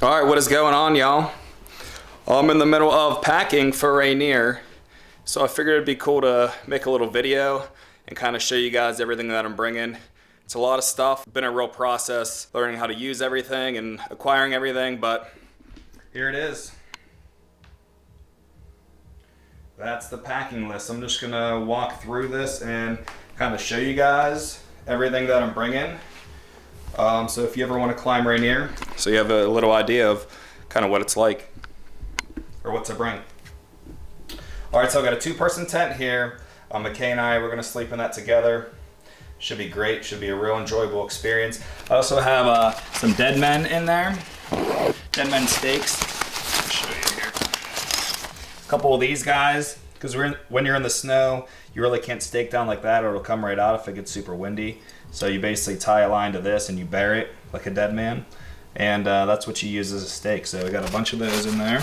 All right, what is going on, y'all? I'm in the middle of packing for Rainier, so I figured it'd be cool to make a little video and kind of show you guys everything that I'm bringing. It's a lot of stuff. Been a real process learning how to use everything and acquiring everything, but here it is. That's the packing list. I'm just gonna walk through this and kind of show you guys everything that I'm bringing. So if you ever want to climb Rainier, so you have a little idea of kind of what it's like or what to bring. All right, so I've got a 2-person tent here. McKay and I, we're gonna sleep in that together. Should be great, should be a real enjoyable experience. I also have some dead men in there, dead men steaks. I'll show you here. A couple of these guys, because when you're in the snow, you really can't stake down like that or it'll come right out if it gets super windy. So you basically tie a line to this and you bury it like a dead man. And that's what you use as a stake. So we got a bunch of those in there.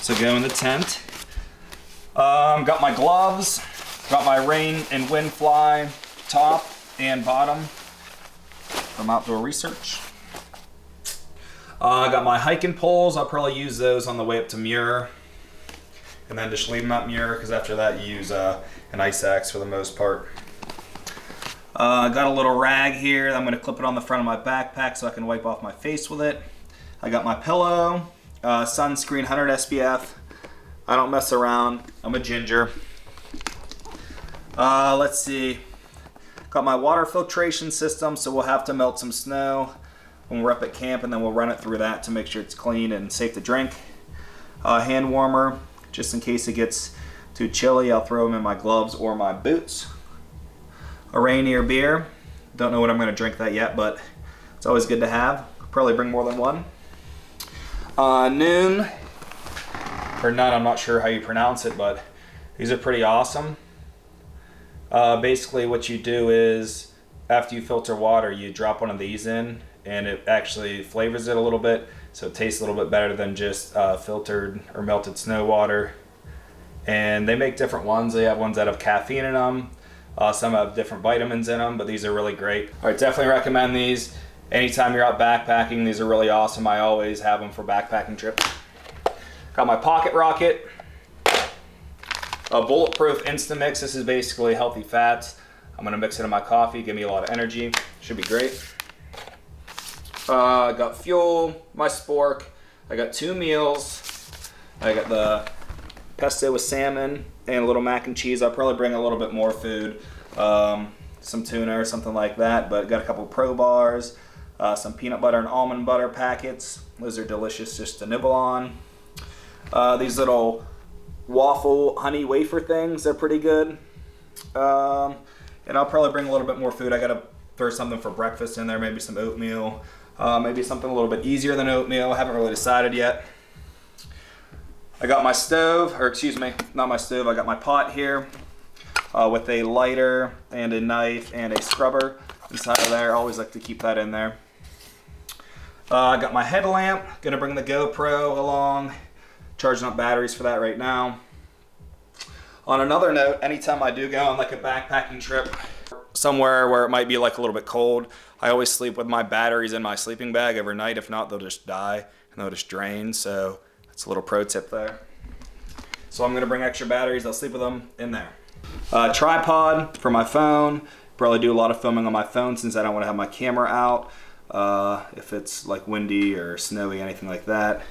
So go in the tent. Got my gloves, got my rain and wind fly top and bottom from Outdoor Research. I got my hiking poles. I'll probably use those on the way up to Muir. And then just leave them at Muir because after that you use an ice axe for the most part. Got a little rag here. I'm going to clip it on the front of my backpack so I can wipe off my face with it. I got my pillow, sunscreen, 100 SPF. I don't mess around. I'm a ginger. Let's see. Got my water filtration system, so we'll have to melt some snow when we're up at camp, and then we'll run it through that to make sure it's clean and safe to drink. Hand warmer, just in case it gets too chilly. I'll throw them in my gloves or my boots. A Rainier beer. Don't know what I'm going to drink that yet, but it's always good to have. Probably bring more than one. Noon, or none, I'm not sure how you pronounce it, but these are pretty awesome. Basically what you do is, after you filter water, you drop one of these in, and it actually flavors it a little bit, so it tastes a little bit better than just filtered or melted snow water. And they make different ones. They have ones that have caffeine in them. Some have different vitamins in them, but these are really great. All right, definitely recommend these. Anytime you're out backpacking, these are really awesome. I always have them for backpacking trips. Got my pocket rocket. A Bulletproof Instant mix. This is basically healthy fats. I'm gonna mix it in my coffee, give me a lot of energy. Should be great. I got fuel, my spork. I got 2 meals. I got the pesto with salmon and a little mac and cheese. I'll probably bring a little bit more food, some tuna or something like that, but got a couple Pro bars, some peanut butter and almond butter packets. Those are delicious just to nibble on. These little waffle honey wafer things, they're pretty good. And I'll probably bring a little bit more food. I gotta throw something for breakfast in there, maybe some oatmeal, maybe something a little bit easier than oatmeal. I haven't really decided yet. I got my stove, or excuse me, not my stove, I got my pot here with a lighter and a knife and a scrubber inside of there. I always like to keep that in there. I got my headlamp, gonna bring the GoPro along, charging up batteries for that right now. On another note, anytime I do go on like a backpacking trip, somewhere where it might be like a little bit cold, I always sleep with my batteries in my sleeping bag overnight. If not, they'll just die and they'll just drain, so it's a little pro tip there. So I'm gonna bring extra batteries. I'll sleep with them in there. Tripod for my phone. Probably do a lot of filming on my phone since I don't want to have my camera out if it's like windy or snowy, anything like that.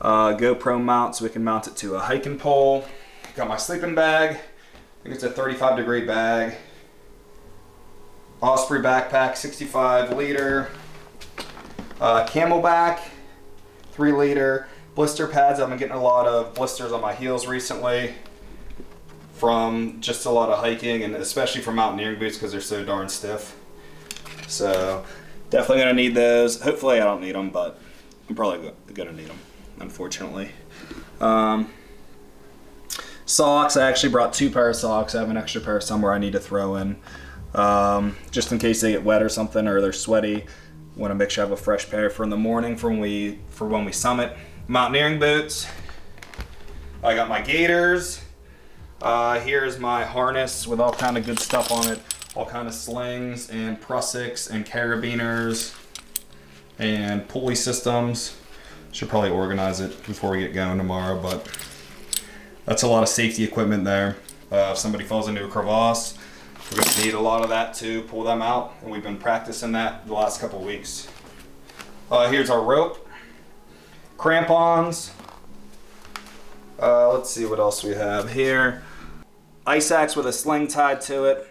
GoPro mount so we can mount it to a hiking pole. Got my sleeping bag. I think it's a 35-degree bag. Osprey backpack, 65 liter. Camelback, 3 liter. Blister pads. I've been getting a lot of blisters on my heels recently from just a lot of hiking, and especially from mountaineering boots because they're so darn stiff. So definitely gonna need those. Hopefully I don't need them, but I'm probably gonna need them, unfortunately. Socks. I actually brought 2 pair of socks. I have an extra pair somewhere I need to throw in, just in case they get wet or something or they're sweaty. Want to make sure I have a fresh pair for in the morning for when we summit. Mountaineering boots. I got my gaiters. Here's my harness with all kind of good stuff on it. All kind of slings and prussics and carabiners. and pulley systems. Should probably organize it before we get going tomorrow, but that's a lot of safety equipment there. If somebody falls into a crevasse, we're going to need a lot of that to pull them out, and we've been practicing that the last couple of weeks. Here's our rope, crampons. Let's see what else we have here. Ice axe with a sling tied to it.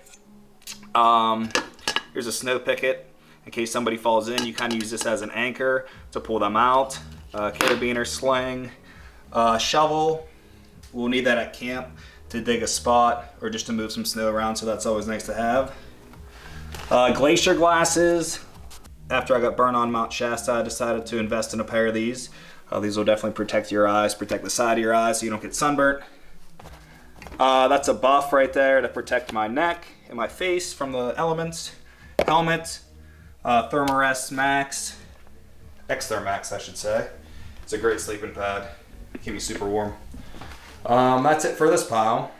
Here's a snow picket. In case somebody falls in, you kind of use this as an anchor to pull them out. Carabiner sling, shovel. We'll need that at camp to dig a spot or just to move some snow around, so that's always nice to have. Glacier glasses. After I got burned on Mount Shasta, I decided to invest in a pair of these. These will definitely protect your eyes, protect the side of your eyes so you don't get sunburnt. That's a buff right there to protect my neck and my face from the elements. Helmet, Thermarest Max, X-Thermax I should say. It's a great sleeping pad, keep me super warm. That's it for this pile.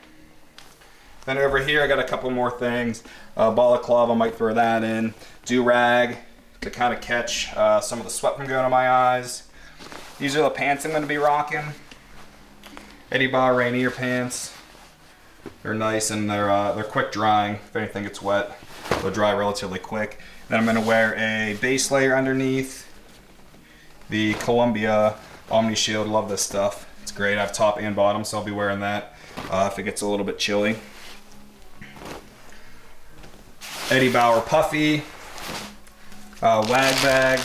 Then over here I got a couple more things. Balaclava, might throw that in. Do-rag to kind of catch some of the sweat from going to my eyes. These are the pants I'm going to be rocking. Eddie Bauer Rainier pants. They're nice and they're quick drying. If anything gets wet, they'll dry relatively quick. Then I'm going to wear a base layer underneath. The Columbia Omni Shield, love this stuff. It's great. I have top and bottom, so I'll be wearing that if it gets a little bit chilly. Eddie Bauer puffy, wag bag,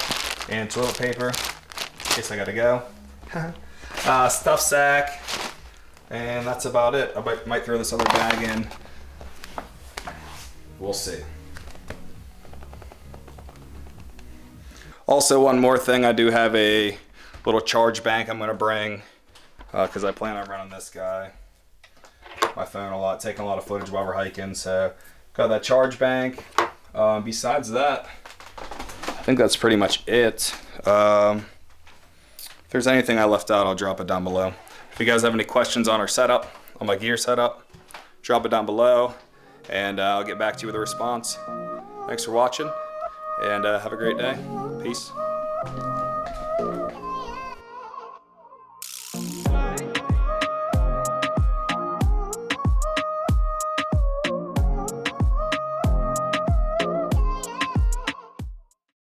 and toilet paper in case I gotta go. Stuff sack, and that's about it. I might throw this other bag in. We'll see. Also, one more thing, I do have a little charge bank I'm going to bring because I plan on running this guy, my phone a lot, taking a lot of footage while we're hiking. So got that charge bank. Besides that, I think that's pretty much it. If there's anything I left out, I'll drop it down below. If you guys have any questions on our setup, on my gear setup, drop it down below and I'll get back to you with a response. Thanks for watching and have a great day. Peace.